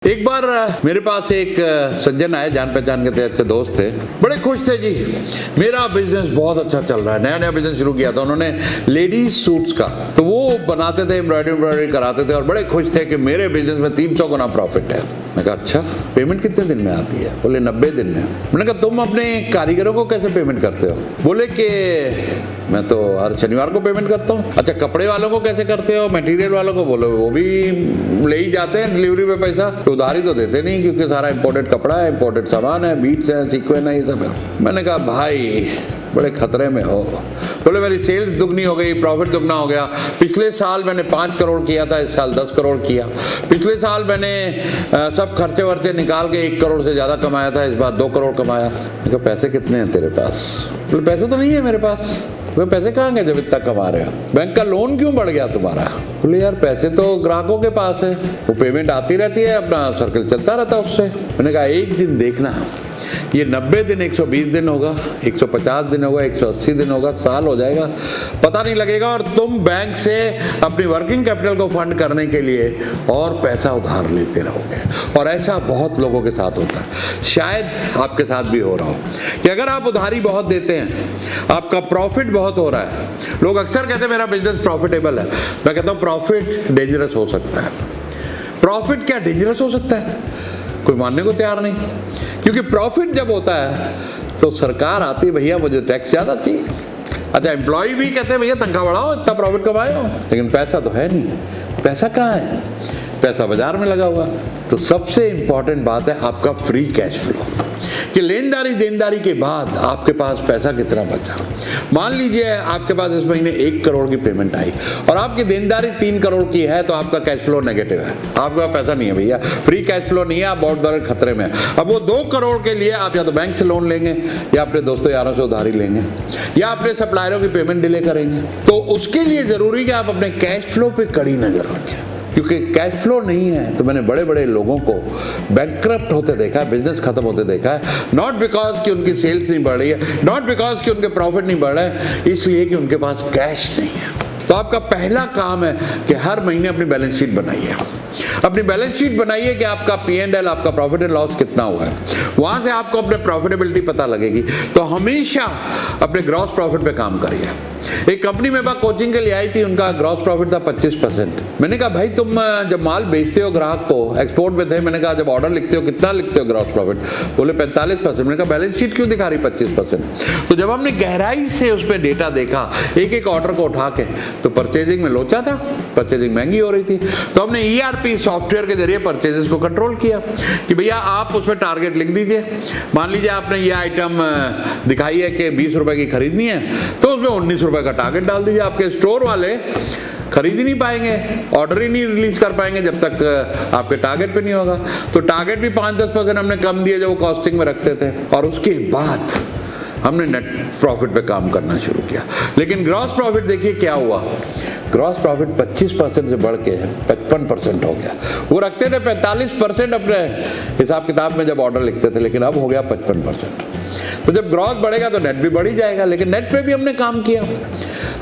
एक बार मेरे पास एक सज्जन आए, जान पहचान के थे, अच्छे दोस्त थे, बड़े खुश थे जी, मेरा बिजनेस बहुत अच्छा चल रहा है। नया नया बिजनेस शुरू किया था उन्होंने लेडीज सूट्स का, तो वो बनाते थे, एम्ब्रॉयडरी कराते थे और बड़े खुश थे कि मेरे बिजनेस में 300 गुना प्रॉफिट है। मैं कहा अच्छा, पेमेंट कितने दिन में आती है? बोले 90 दिन में। मैंने कहा तुम अपने कारीगरों को कैसे पेमेंट करते हो? बोले कि मैं तो हर शनिवार को पेमेंट करता हूँ। अच्छा, कपड़े वालों को कैसे करते हो? मटेरियल वालों को? बोलो वो भी ले ही जाते हैं डिलीवरी पे पैसा, तो उधारी तो देते नहीं क्योंकि सारा इंपोर्टेड कपड़ा है, इंपोर्टेड सामान है, बीट्स है, सीक्वेंस है, ये सब है। मैंने कहा भाई बड़े खतरे में हो। बोले मेरी सेल्स दुगनी हो गई, प्रॉफिट दुगना हो गया। पिछले साल मैंने 5 करोड़ किया था, इस साल 10 करोड़ किया। पिछले साल मैंने सब खर्चे वर्चे निकाल के 1 करोड़ से ज़्यादा कमाया था, इस बार 2 करोड़ कमाया। मैंने कहा पैसे कितने हैं तेरे पास? बोले पैसे तो नहीं है मेरे पास। वो पैसे कहाँ गए जब इतना कमा रहे हो? बैंक का लोन क्यों बढ़ गया तुम्हारा? बोले यार पैसे तो ग्राहकों के पास है, वो पेमेंट आती रहती है, अपना सर्कल चलता रहता है उससे। मैंने कहा एक दिन देखना, ये 90 दिन 120 दिन होगा, 150 दिन होगा, 180 दिन होगा, साल हो जाएगा, पता नहीं लगेगा, और तुम बैंक से अपनी वर्किंग कैपिटल को फंड करने के लिए और पैसा उधार लेते रहोगे। और ऐसा बहुत लोगों के साथ होता है, शायद आपके साथ भी हो रहा हो कि अगर आप उधारी बहुत देते हैं, आपका प्रॉफिट बहुत हो रहा है। लोग अक्सर कहते हैं मेरा बिजनेस प्रॉफिटेबल है। मैं कहता हूँ प्रॉफिट डेंजरस हो सकता है। प्रॉफिट क्या डेंजरस हो सकता है? कोई मानने को तैयार नहीं, क्योंकि प्रॉफिट जब होता है तो सरकार आती है, भैया मुझे टैक्स ज़्यादा चाहिए। अच्छा, एम्प्लॉय भी कहते हैं भैया तनख्वाह बढ़ाओ, इतना प्रॉफिट कमाए हो, लेकिन पैसा तो है नहीं। पैसा कहाँ है? पैसा बाजार में लगा हुआ। तो सबसे इंपॉर्टेंट बात है आपका फ्री कैश फ्लो, कि लेनदारी देनदारी के बाद आपके पास पैसा कितना बचा। मान लीजिए आपके पास इस महीने 1 करोड़ की पेमेंट आई और आपकी देनदारी 3 करोड़ की है, तो आपका कैश फ्लो नेगेटिव है, आपके पास पैसा नहीं है भैया, फ्री कैश फ्लो नहीं है, आप बहुत बड़े खतरे में है। अब वो 2 करोड़ के लिए आप या तो बैंक से लोन लेंगे, या अपने दोस्तों यारों से उधारी लेंगे, या अपने सप्लायरों की पेमेंट डिले करेंगे। तो उसके लिए जरूरी कि आप अपने कैश फ्लो पे कड़ी नजर रखें, क्योंकि कैश फ्लो नहीं है तो मैंने बड़े बड़े लोगों को बैंकक्रप्ट होते देखा है, बिजनेस खत्म होते देखा है। नॉट बिकॉज कि उनकी सेल्स नहीं बढ़ रही है, नॉट बिकॉज कि उनके प्रॉफिट नहीं बढ़ रहे हैं, इसलिए कि उनके पास कैश नहीं है। तो आपका पहला काम है कि हर महीने अपनी बैलेंस शीट बनाइए। अपनी बैलेंस शीट बनाइए कि आपका P&L, आपका प्रॉफिट एंड लॉस कितना हुआ है। वहां से आपको अपने प्रॉफिटेबिलिटी पता लगेगी। तो हमेशा अपने ग्रॉस प्रॉफिट पे काम करिए। एक कंपनी मेरे पास कोचिंग के लिए आई थी, उनका ग्रॉस प्रॉफिट था 25%। मैंने कहा भाई तुम जब माल बेचते हो ग्राहक को, एक्सपोर्ट में थे, मैंने कहा जब ऑर्डर लिखते हो कितना लिखते हो ग्रॉस प्रॉफिट? बोले 45%। मैंने कहा बैलेंस शीट क्यों दिखा रही 25%? तो जब हमने गहराई से उस पर डेटा देखा, एक एक ऑर्डर को उठा के, तो परचेजिंग में लोचा था, परचेजिंग महंगी हो रही थी। तो हमने ERP सॉफ्टवेयर के जरिए परचेजेस को कंट्रोल किया कि भैया आप उसमें टारगेट लिख दीजिए। मान लीजिए आपने ये आइटम दिखाई है कि 20 रुपए की खरीदनी है, तो उसमें 19 रुपए का टारगेट डाल दीजिए। आपके स्टोर वाले खरीद ही नहीं पाएंगे, ऑर्डर ही नहीं रिलीज कर पाएंगे जब तक आपके टारगेट पे नहीं होगा। तो टारगेट भी 5-10% हमने कम दिए जो वो कॉस्टिंग में रखते थे, और उसके बाद हमने नेट प्रॉफिट पे काम करना शुरू किया। लेकिन ग्रॉस प्रॉफिट देखिए क्या हुआ, ग्रॉस प्रॉफिट 25% से बढ़ के 55% हो गया। वो रखते थे 45% अपने हिसाब किताब में जब ऑर्डर लिखते थे, लेकिन अब हो गया 55%। तो जब ग्रॉस बढ़ेगा तो नेट भी बढ़ ही जाएगा। लेकिन नेट पे भी हमने काम किया,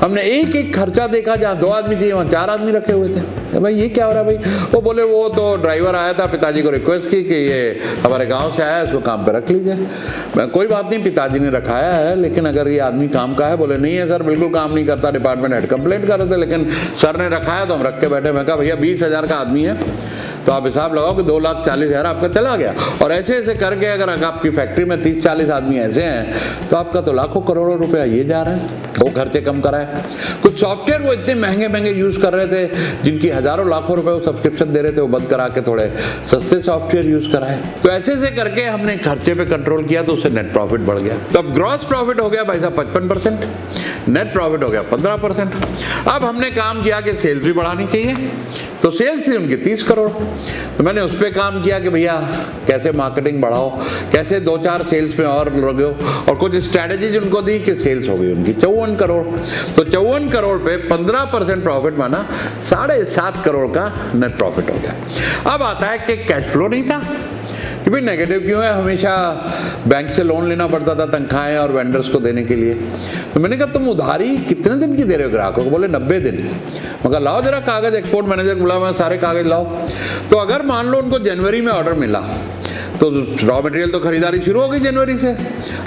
हमने एक एक खर्चा देखा, जहाँ 2 आदमी चाहिए वहाँ 4 आदमी रखे हुए थे। भाई ये क्या हो रहा है भाई? वो बोले वो तो ड्राइवर आया था, पिताजी को रिक्वेस्ट की कि ये हमारे गांव से आया है, इसको काम पे रख लीजिए। मैं कोई बात नहीं, पिताजी ने रखाया है, लेकिन अगर ये आदमी काम का है? बोले नहीं है सर, बिल्कुल काम नहीं करता, डिपार्टमेंट हेड कंप्लेंट कर रहे थे, लेकिन सर ने रखाया तो हम रख के बैठे। मैं कहा भैया 20,000 का आदमी है, तो आप हिसाब लगाओ कि 2,40,000 आपका चला गया। और ऐसे ऐसे करके अगर आपकी फैक्ट्री में 30-40 आदमी ऐसे हैं, तो आपका तो लाखों करोड़ों रुपया ये जा रहा है। वो खर्चे कम कराए। कुछ सॉफ्टवेयर वो इतने महंगे महंगे यूज कर रहे थे, जिनकी हजारों लाखों रुपए वो सब्सक्रिप्शन दे रहे थे, वो बंद करा के थोड़े सस्ते सॉफ्टवेयर यूज कराए। तो ऐसे ऐसे करके हमने खर्चे पे कंट्रोल किया, तो उससे नेट प्रॉफिट बढ़ गया। तब ग्रॉस प्रॉफिट हो गया भाई साहब 55%, नेट प्रॉफिट हो गया 15%। अब हमने काम किया कि सेल्स भी बढ़ानी चाहिए, तो सेल्स थी उनकी 30 करोड़। तो मैंने उस पर काम किया कि भैया कैसे मार्केटिंग बढ़ाओ, कैसे 2-4 सेल्स में और लगो, और कुछ स्ट्रैटेजीज उनको दी कि सेल्स हो गई उनकी 54 करोड़। तो 54 करोड़ पे 15% प्रॉफिट माना, 7.5 करोड़ का नेट प्रॉफिट हो गया। अब आता है कि कैश फ्लो नहीं था, कि भाई नेगेटिव क्यों है, हमेशा बैंक से लोन लेना पड़ता था तनख्वाहें और वेंडर्स को देने के लिए। तो मैंने कहा तुम उधारी कितने दिन की दे रहे हो ग्राहकों को? बोले 90 दिन। मैं कहा लाओ जरा कागज, एक्सपोर्ट मैनेजर बुला, मैं सारे कागज लाओ। तो अगर मान लो उनको जनवरी में ऑर्डर मिला तो रॉ मटेरियल तो खरीदारी शुरू हो गई जनवरी से,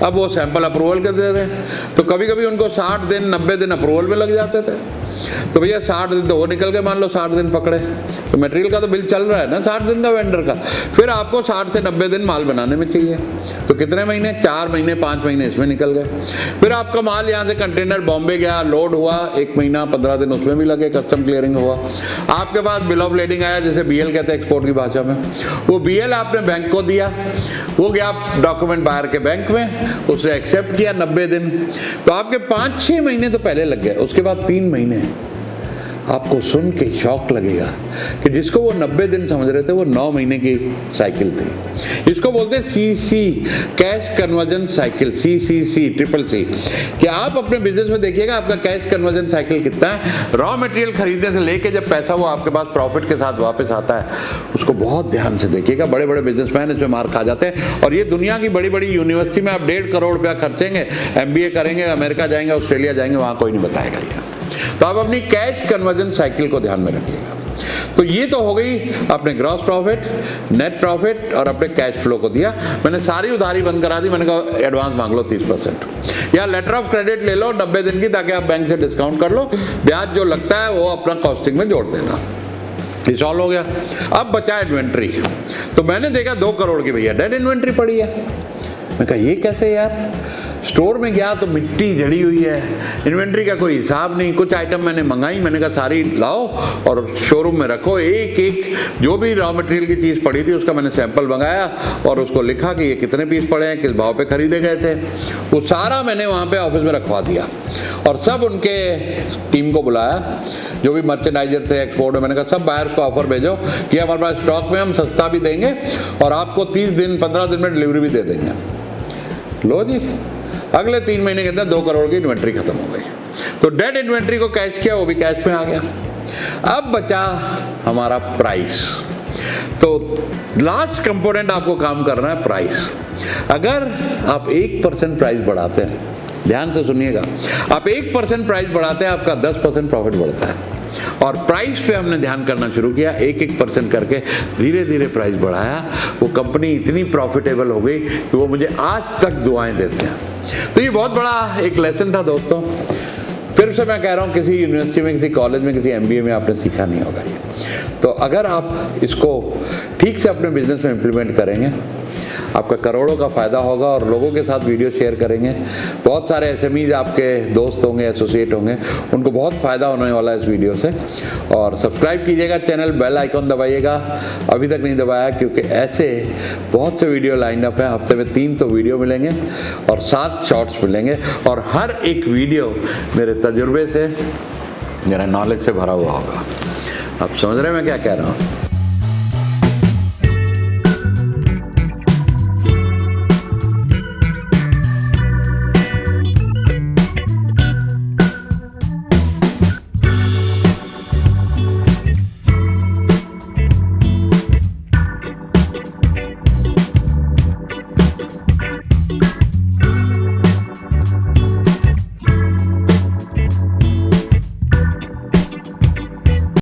अब वो सैंपल अप्रूवल के दे रहे हैं, तो कभी कभी उनको 60 दिन 90 दिन अप्रूवल में लग जाते थे। तो भैया 60 दिन तो वो निकल गए, मान लो 60 दिन पकड़े, तो मटेरियल का तो बिल चल रहा है ना 60 दिन का वेंडर का, फिर आपको 60 से 90 दिन माल बनाने में चाहिए, तो कितने महीने, 4 महीने 5 महीने इसमें निकल गए। फिर आपका माल यहाँ से कंटेनर बॉम्बे गया, लोड हुआ, 1 महीना 15 दिन उसमें भी लगे, कस्टम क्लियरिंग हुआ, आपके पास बिल ऑफ लेडिंग आया, जैसे BL कहते हैं एक्सपोर्ट की भाषा में, वो BL आपने बैंक को दिया, वो गया डॉक्यूमेंट बाहर के बैंक में, उसने एक्सेप्ट किया 90 दिन, तो आपके 5-6 महीने तो पहले लग गए। उसके बाद 3 महीने आपको सुन के शौक लगेगा कि जिसको वो 90 दिन समझ रहे थे वो 9 महीने की साइकिल थी। इसको बोलते हैं CC, cash conversion cycle, CCC, CCC। कि आप अपने बिजनेस में देखिएगा आपका कैश कन्वर्जन साइकिल कितना है। रॉ मटेरियल खरीदने से लेके जब पैसा वो आपके पास प्रॉफिट के साथ वापस आता है, उसको बहुत ध्यान से देखिएगा। बड़े बड़े बिजनेसमैन इसमें मार खा जाते हैं, और ये दुनिया की बड़ी बड़ी यूनिवर्सिटी में आप 1.5 करोड़ रुपया खर्चेंगे, MBA करेंगे, अमेरिका जाएंगे, ऑस्ट्रेलिया जाएंगे, वहाँ कोई नहीं बताएगा ये। तो आप अपनी कैश कन्वर्जन साइकिल को ध्यान में रखिएगा। तो ये तो हो गई अपने ग्रॉस प्रॉफिट, नेट प्रॉफिट और अपने कैश फ्लो को दिया। मैंने सारी उधारी बंद करा दी, मैंने कहा एडवांस मांग लो 30%, या लेटर ऑफ क्रेडिट ले लो 90 दिन की, ताकि आप बैंक से डिस्काउंट कर लो, ब्याज जो लगता है वो अपना कॉस्टिंग में जोड़ देना। ये सॉल्व हो गया। अब बचा इन्वेंट्री। तो मैंने देखा 2 करोड़ की भैया डेड इन्वेंट्री पड़ी है। मैं कहा ये कैसे यार, स्टोर में गया तो मिट्टी जड़ी हुई है, इन्वेंट्री का कोई हिसाब नहीं। कुछ आइटम मैंने मंगाई, मैंने कहा सारी लाओ और शोरूम में रखो, एक एक जो भी रॉ मटेरियल की चीज़ पड़ी थी उसका मैंने सैंपल मंगाया और उसको लिखा कि ये कितने पीस पड़े हैं, किस भाव पे खरीदे गए थे, वो सारा मैंने वहाँ पे ऑफिस में रखवा दिया। और सब उनके टीम को बुलाया, जो भी मर्चेंडाइजर थे एक्सपोर्ट में, मैंने कहा सब बायर्स को ऑफर भेजो कि हमारे पास स्टॉक में हम सस्ता भी देंगे और आपको 30 दिन 15 दिन में डिलीवरी भी दे देंगे। लो जी, अगले 3 महीने के अंदर 2 करोड़ की इन्वेंट्री खत्म हो गई। तो डेड इन्वेंट्री को कैश किया, वो भी कैश में आ गया। अब बचा हमारा प्राइस। तो लास्ट कंपोनेंट आपको काम करना है प्राइस। अगर आप 1% प्राइस बढ़ाते हैं, ध्यान से सुनिएगा, आप 1% प्राइस बढ़ाते हैं, आपका 10% प्रॉफिट बढ़ता है। और प्राइस पे हमने ध्यान करना शुरू किया, 1% करके धीरे धीरे प्राइस बढ़ाया। वो कंपनी इतनी प्रॉफिटेबल हो गई कि वो मुझे आज तक दुआएं देते हैं। तो ये बहुत बड़ा एक लेसन था दोस्तों। फिर से मैं कह रहा हूँ, किसी यूनिवर्सिटी में, किसी कॉलेज में, किसी MBA में आपने सीखा नहीं होगा ये। तो अगर आप इसको ठीक से अपने बिजनेस में इम्प्लीमेंट करेंगे, आपका करोड़ों का फ़ायदा होगा। और लोगों के साथ वीडियो शेयर करेंगे, बहुत सारे SMEs आपके दोस्त होंगे, एसोसिएट होंगे, उनको बहुत फ़ायदा होने वाला है इस वीडियो से। और सब्सक्राइब कीजिएगा चैनल, बेल आइकॉन दबाइएगा, अभी तक नहीं दबाया, क्योंकि ऐसे बहुत से वीडियो लाइन अप हैं। हफ्ते में 3 तो वीडियो मिलेंगे और 7 शॉर्ट्स मिलेंगे, और हर एक वीडियो मेरे तजुर्बे से, मेरे नॉलेज से भरा हुआ होगा। आप समझ रहे हैं मैं क्या कह रहा हूँ?